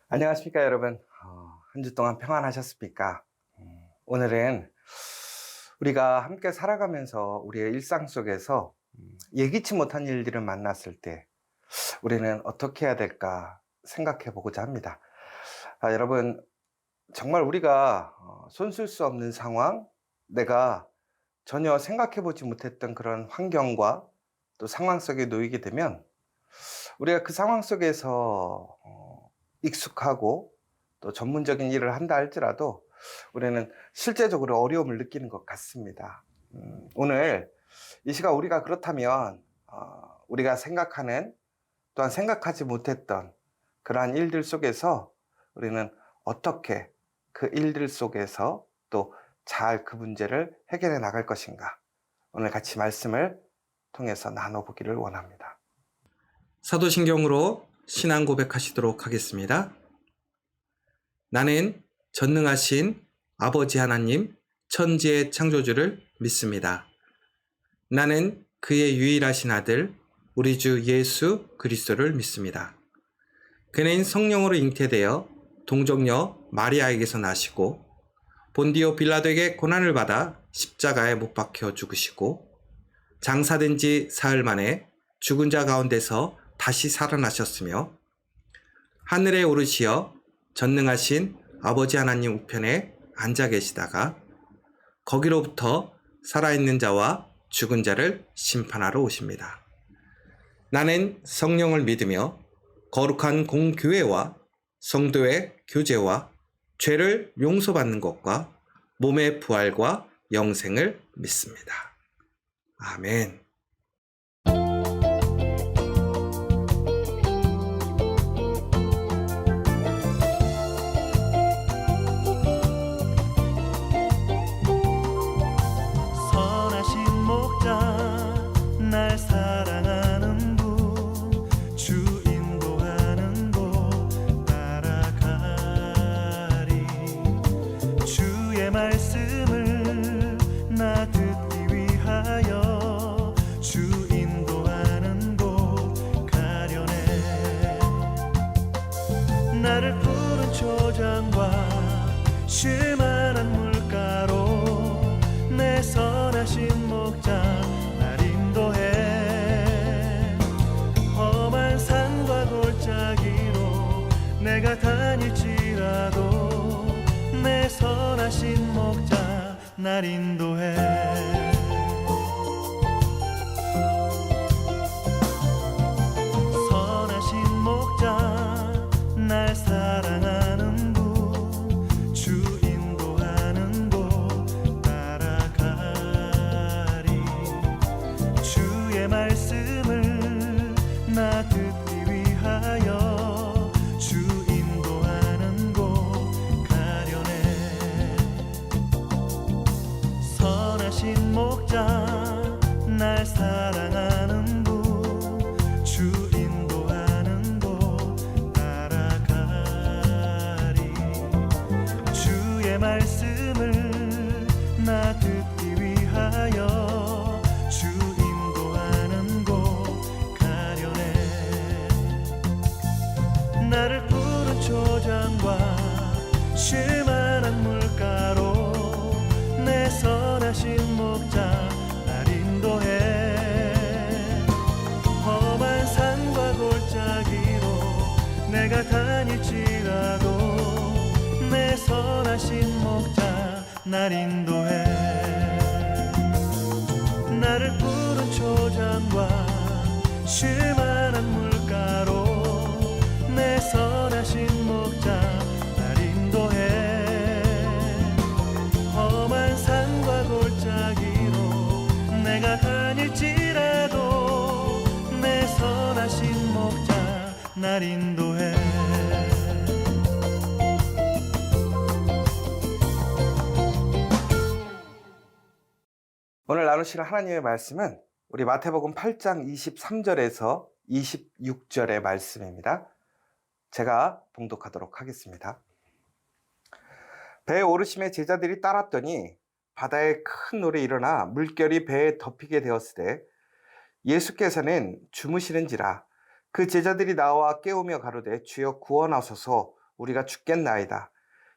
안녕하십니까, 여러분. 한 주 동안 평안하셨습니까? 오늘은 우리가 함께 살아가면서 우리의 일상 속에서 예기치 못한 일들을 만났을 때 우리는 어떻게 해야 될까 생각해 보고자 합니다. 여러분, 정말 우리가 손쓸 수 없는 상황, 내가 전혀 생각해 보지 못했던 그런 환경과 또 상황 속에 놓이게 되면 우리가 그 상황 속에서 익숙하고 또 전문적인 일을 한다 할지라도 우리는 실제적으로 어려움을 느끼는 것 같습니다. 오늘 이 시간 우리가 그렇다면 우리가 생각하는 또한 생각하지 못했던 그러한 일들 속에서 우리는 어떻게 그 일들 속에서 또 잘 그 문제를 해결해 나갈 것인가, 오늘 같이 말씀을 통해서 나눠보기를 원합니다. 사도신경으로 신앙 고백하시도록 하겠습니다. 나는 전능하신 아버지 하나님, 천지의 창조주를 믿습니다. 나는 그의 유일하신 아들, 우리 주 예수 그리스도를 믿습니다. 그는 성령으로 잉태되어 동정녀 마리아에게서 나시고 본디오 빌라도에게 고난을 받아 십자가에 못 박혀 죽으시고 장사된 지 사흘 만에 죽은 자 가운데서 다시 살아나셨으며 하늘에 오르시어 전능하신 아버지 하나님 우편에 앉아 계시다가 거기로부터 살아있는 자와 죽은 자를 심판하러 오십니다. 나는 성령을 믿으며 거룩한 공교회와 성도의 교제와 죄를 용서받는 것과 몸의 부활과 영생을 믿습니다. 아멘. 선하신 목자 날 사랑하는 분 주 인도하는 곳 따라가리 주의 말씀을 나 듣기 위하여 주 인도하는 곳 가려네 나를 푸른 초장과 쉴만한 물가로 내 선하신 목자 날 인도해 험한 산과 골짜기로 내가 다닐지라도 내 선하신 목자 날 인도해 선하신 목자 날 사랑하는 분 주 인도하는 곳 따라가리 주의 말씀을 나 듣기 위하여 주 인도하는 곳 가려네 선하신 목자 날 사랑하는 분 주 인도하는 곳 따라가리 주의 말씀을 나 듣기 위하여 주 인도하는 곳 가려네 나를 푸른 초장과 쉴만한 물가로 내 선하신 목자 날 인도해 험한 산과 골짜기로 내가 다닐지라도 내 선하신 목자 날 인도해 나를 푸른 초장과 쉴만한 물가로 내 선하신 목자 날 인도해 험한 산과 골짜기로 내가 다닐지라도 내 선하신 목자 날 인도해 오늘 나누실 하나님의 말씀은 우리 마태복음 8장 23절에서 26절의 말씀입니다. 제가 봉독하도록 하겠습니다. 배에 오르심에 제자들이 따랐더니 바다에 큰 노래 일어나 물결이 배에 덮이게 되었으되 예수께서는 주무시는지라 그 제자들이 나와 깨우며 가로되 주여 구원하소서 우리가 죽겠나이다.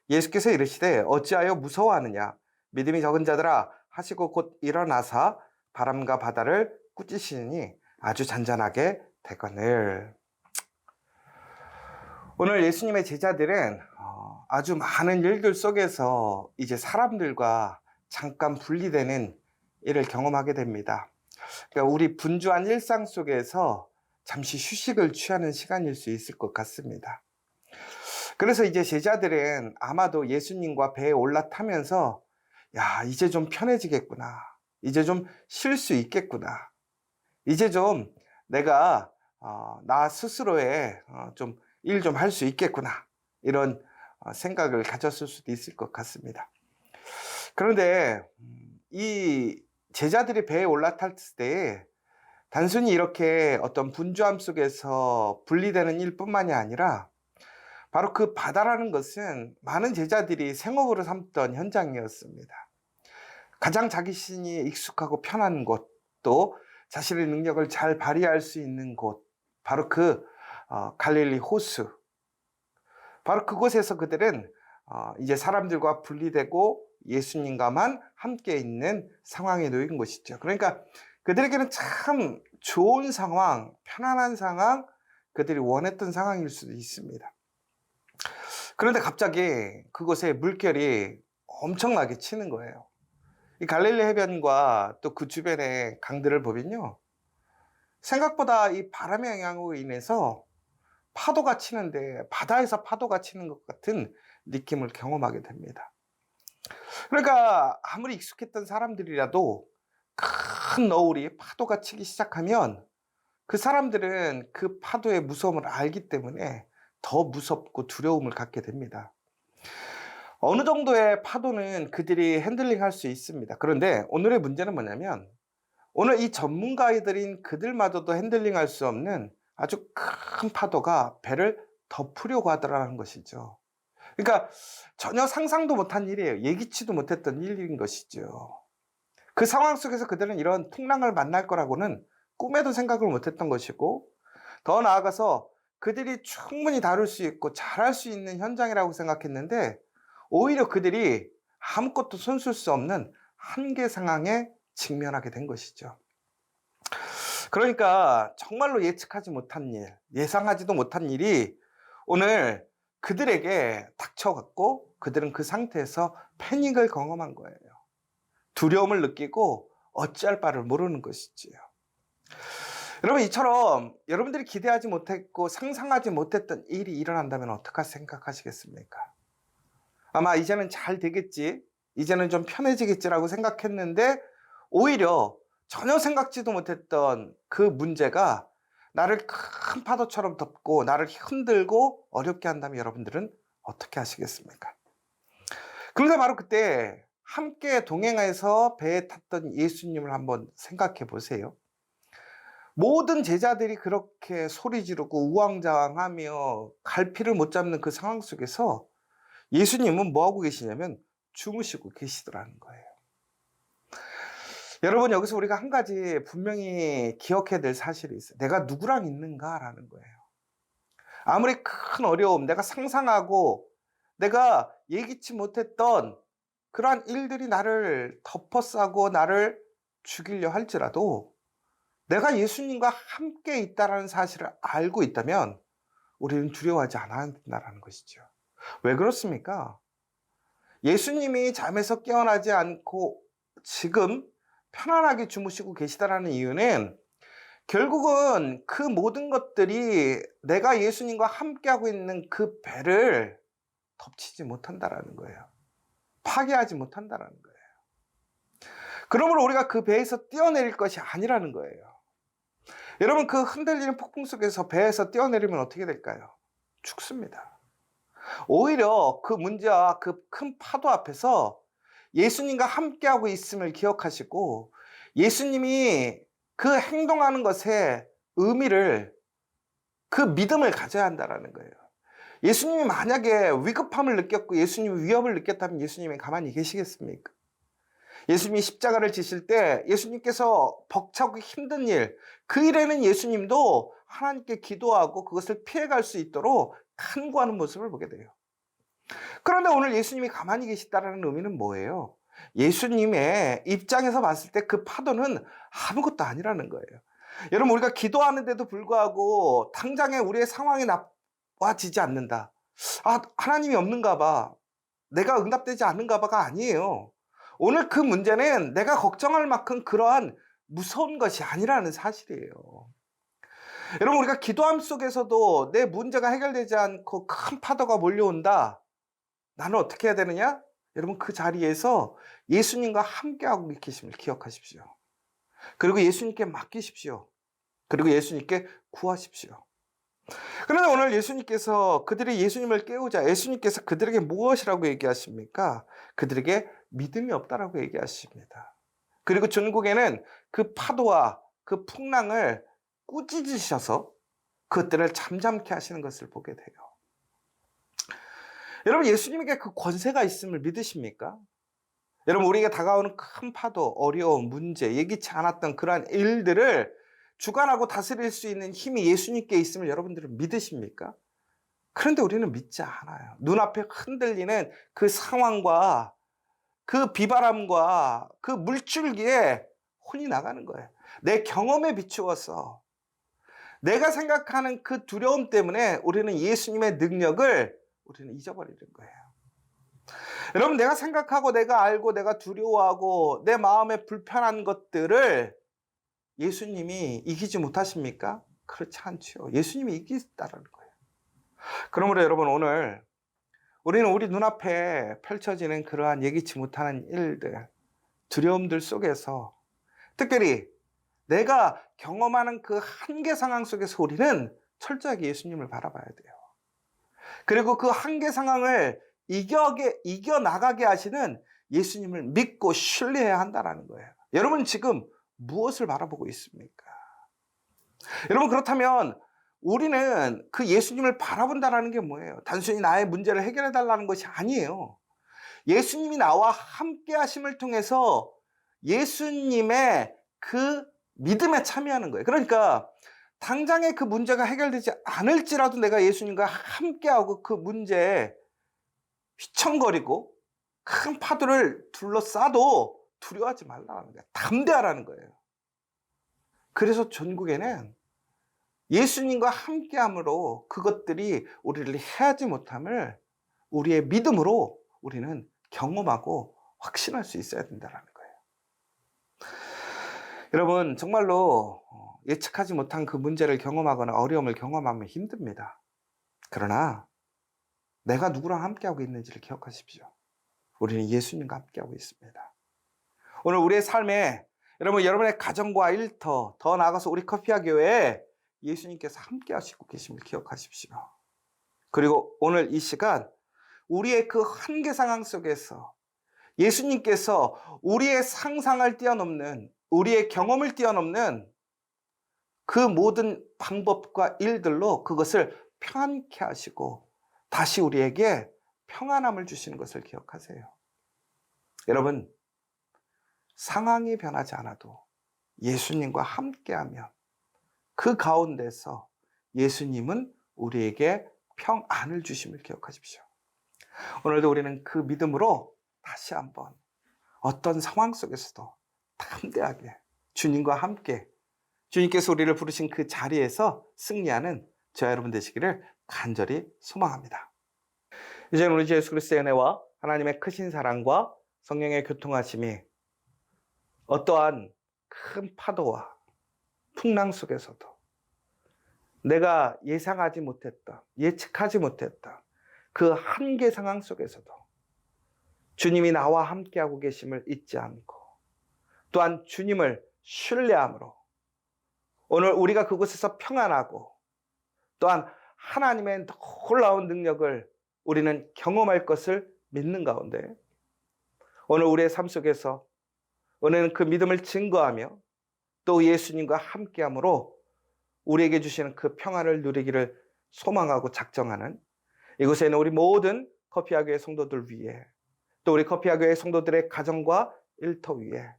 예수께서 이르시되 어찌하여 무서워하느냐 믿음이 적은 자들아 하시고 곧 일어나사 바람과 바다를 꾸짖으시니 아주 잔잔하게 되거늘. 오늘 예수님의 제자들은 아주 많은 일들 속에서 이제 사람들과 잠깐 분리되는 일을 경험하게 됩니다. 그러니까 우리 분주한 일상 속에서 잠시 휴식을 취하는 시간일 수 있을 것 같습니다. 그래서 이제 제자들은 아마도 예수님과 배에 올라타면서 야, 이제 좀 편해지겠구나. 이제 좀 쉴 수 있겠구나. 이제 좀 내가 나 스스로의 좀 일 좀 할 수 있겠구나. 이런 생각을 가졌을 수도 있을 것 같습니다. 그런데 이 제자들이 배에 올라탔을 때 단순히 이렇게 어떤 분주함 속에서 분리되는 일뿐만이 아니라 바로 그 바다라는 것은 많은 제자들이 생업으로 삼던 현장이었습니다. 가장 자기 신이 익숙하고 편한 곳, 또 자신의 능력을 잘 발휘할 수 있는 곳, 바로 그 갈릴리 호수, 바로 그곳에서 그들은 이제 사람들과 분리되고 예수님과만 함께 있는 상황에 놓인 것이죠. 그러니까 그들에게는 참 좋은 상황, 편안한 상황, 그들이 원했던 상황일 수도 있습니다. 그런데 갑자기 그곳에 물결이 엄청나게 치는 거예요. 이 갈릴리 해변과 또 그 주변의 강들을 보면요, 생각보다 이 바람의 영향으로 인해서 파도가 치는데 바다에서 파도가 치는 것 같은 느낌을 경험하게 됩니다. 그러니까 아무리 익숙했던 사람들이라도 큰 너울이 파도가 치기 시작하면 그 사람들은 그 파도의 무서움을 알기 때문에 더 무섭고 두려움을 갖게 됩니다. 어느 정도의 파도는 그들이 핸들링할 수 있습니다. 그런데 오늘의 문제는 뭐냐면 오늘 이 전문가들인 그들마저도 핸들링할 수 없는 아주 큰 파도가 배를 덮으려고 하더라는 것이죠. 그러니까 전혀 상상도 못한 일이에요. 예기치도 못했던 일인 것이죠. 그 상황 속에서 그들은 이런 풍랑을 만날 거라고는 꿈에도 생각을 못했던 것이고, 더 나아가서 그들이 충분히 다룰 수 있고 잘할 수 있는 현장이라고 생각했는데 오히려 그들이 아무것도 손쓸 수 없는 한계 상황에 직면하게 된 것이죠. 그러니까 정말로 예측하지 못한 일, 예상하지도 못한 일이 오늘 그들에게 닥쳐갔고 그들은 그 상태에서 패닉을 경험한 거예요. 두려움을 느끼고 어찌할 바를 모르는 것이지요. 여러분, 이처럼 여러분들이 기대하지 못했고 상상하지 못했던 일이 일어난다면 어떻게 생각하시겠습니까? 아마 이제는 잘 되겠지, 이제는 좀 편해지겠지라고 생각했는데 오히려 전혀 생각지도 못했던 그 문제가 나를 큰 파도처럼 덮고 나를 흔들고 어렵게 한다면 여러분들은 어떻게 하시겠습니까? 그런데 바로 그때 함께 동행해서 배에 탔던 예수님을 한번 생각해 보세요. 모든 제자들이 그렇게 소리 지르고 우왕좌왕하며 갈피를 못 잡는 그 상황 속에서 예수님은 뭐하고 계시냐면 주무시고 계시더라는 거예요. 여러분, 여기서 우리가 한 가지 분명히 기억해야 될 사실이 있어요. 내가 누구랑 있는가라는 거예요. 아무리 큰 어려움, 내가 상상하고 내가 예기치 못했던 그러한 일들이 나를 덮어싸고 나를 죽이려 할지라도 내가 예수님과 함께 있다는 사실을 알고 있다면 우리는 두려워하지 않아야 된다는 것이죠. 왜 그렇습니까? 예수님이 잠에서 깨어나지 않고 지금 편안하게 주무시고 계시다는 이유는 결국은 그 모든 것들이 내가 예수님과 함께하고 있는 그 배를 덮치지 못한다는 거예요. 파괴하지 못한다는 거예요. 그러므로 우리가 그 배에서 뛰어내릴 것이 아니라는 거예요. 여러분, 그 흔들리는 폭풍 속에서 배에서 뛰어내리면 어떻게 될까요? 죽습니다. 오히려 그 문제와 그 큰 파도 앞에서 예수님과 함께하고 있음을 기억하시고 예수님이 그 행동하는 것에 의미를, 그 믿음을 가져야 한다는 거예요. 예수님이 만약에 위급함을 느꼈고 예수님이 위협을 느꼈다면 예수님이 가만히 계시겠습니까? 예수님이 십자가를 지실 때 예수님께서 벅차고 힘든 일, 그 일에는 예수님도 하나님께 기도하고 그것을 피해갈 수 있도록 간구하는 모습을 보게 돼요. 그런데 오늘 예수님이 가만히 계시다라는 의미는 뭐예요? 예수님의 입장에서 봤을 때 그 파도는 아무것도 아니라는 거예요. 여러분, 우리가 기도하는데도 불구하고 당장에 우리의 상황이 나빠지지 않는다. 아, 하나님이 없는가 봐. 내가 응답되지 않는가 봐가 아니에요. 오늘 그 문제는 내가 걱정할 만큼 그러한 무서운 것이 아니라는 사실이에요. 여러분, 우리가 기도함 속에서도 내 문제가 해결되지 않고 큰 파도가 몰려온다. 나는 어떻게 해야 되느냐? 여러분, 그 자리에서 예수님과 함께하고 계심을 기억하십시오. 그리고 예수님께 맡기십시오. 그리고 예수님께 구하십시오. 그런데 오늘 예수님께서 그들이 예수님을 깨우자 예수님께서 그들에게 무엇이라고 얘기하십니까? 그들에게 믿음이 없다라고 얘기하십니다. 그리고 전국에는 그 파도와 그 풍랑을 꾸짖으셔서 그것들을 잠잠케 하시는 것을 보게 돼요. 여러분, 예수님에게 그 권세가 있음을 믿으십니까? 여러분, 우리에게 다가오는 큰 파도, 어려움, 문제, 예기치 않았던 그러한 일들을 주관하고 다스릴 수 있는 힘이 예수님께 있음을 여러분들은 믿으십니까? 그런데 우리는 믿지 않아요. 눈앞에 흔들리는 그 상황과 그 비바람과 그 물줄기에 혼이 나가는 거예요. 내 경험에 비추어서 내가 생각하는 그 두려움 때문에 우리는 예수님의 능력을 우리는 잊어버리는 거예요. 여러분, 내가 생각하고 내가 알고 내가 두려워하고 내 마음에 불편한 것들을 예수님이 이기지 못하십니까? 그렇지 않죠. 예수님이 이기다라는 거예요. 그러므로 여러분, 오늘 우리는 우리 눈앞에 펼쳐지는 그러한 예기치 못하는 일들, 두려움들 속에서 특별히 내가 경험하는 그 한계 상황 속에서 우리는 철저하게 예수님을 바라봐야 돼요. 그리고 그 한계 상황을 이겨나가게 하시는 예수님을 믿고 신뢰해야 한다는 거예요. 여러분, 지금 무엇을 바라보고 있습니까? 여러분, 그렇다면 우리는 그 예수님을 바라본다는 게 뭐예요? 단순히 나의 문제를 해결해 달라는 것이 아니에요. 예수님이 나와 함께 하심을 통해서 예수님의 그 믿음에 참여하는 거예요. 그러니까 당장에 그 문제가 해결되지 않을지라도 내가 예수님과 함께하고 그 문제에 휘청거리고 큰 파도를 둘러싸도 두려워하지 말라는 거예요. 담대하라는 거예요. 그래서 전국에는 예수님과 함께함으로 그것들이 우리를 해하지 못함을 우리의 믿음으로 우리는 경험하고 확신할 수 있어야 된다는 거예요. 여러분, 정말로 예측하지 못한 그 문제를 경험하거나 어려움을 경험하면 힘듭니다. 그러나 내가 누구랑 함께하고 있는지를 기억하십시오. 우리는 예수님과 함께하고 있습니다. 오늘 우리의 삶에 여러분의 가정과 일터, 더 나아가서 우리 커피아 교회에 예수님께서 함께 하시고 계심을 기억하십시오. 그리고 오늘 이 시간 우리의 그 한계 상황 속에서 예수님께서 우리의 상상을 뛰어넘는, 우리의 경험을 뛰어넘는 그 모든 방법과 일들로 그것을 평안케 하시고 다시 우리에게 평안함을 주시는 것을 기억하세요. 여러분, 상황이 변하지 않아도 예수님과 함께하면 그 가운데서 예수님은 우리에게 평안을 주심을 기억하십시오. 오늘도 우리는 그 믿음으로 다시 한번 어떤 상황 속에서도 담대하게 주님과 함께 주님께서 우리를 부르신 그 자리에서 승리하는 저와 여러분 되시기를 간절히 소망합니다. 이제는 우리 주 예수 그리스도의 은혜와 하나님의 크신 사랑과 성령의 교통하심이 어떠한 큰 파도와 풍랑 속에서도 내가 예상하지 못했다, 예측하지 못했다 그 한계 상황 속에서도 주님이 나와 함께하고 계심을 잊지 않고 또한 주님을 신뢰함으로 오늘 우리가 그곳에서 평안하고 또한 하나님의 놀라운 능력을 우리는 경험할 것을 믿는 가운데 오늘 우리의 삶 속에서 오늘은 그 믿음을 증거하며 또 예수님과 함께함으로 우리에게 주시는 그 평안을 누리기를 소망하고 작정하는 이곳에 있는 우리 모든 커피아 교회 성도들 위해 또 우리 커피아 교회 성도들의 가정과 일터 위에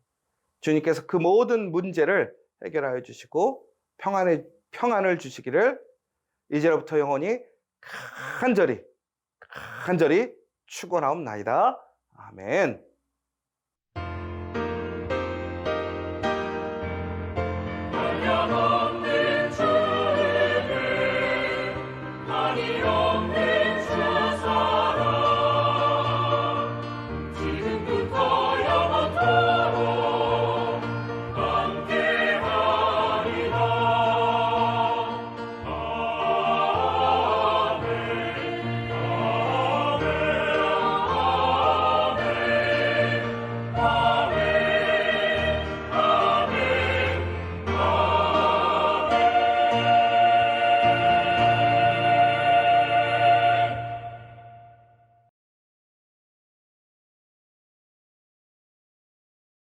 주님께서 그 모든 문제를 해결하여 주시고 평안을 주시기를 이제로부터 영원히 간절히 축원하옵나이다. 아멘.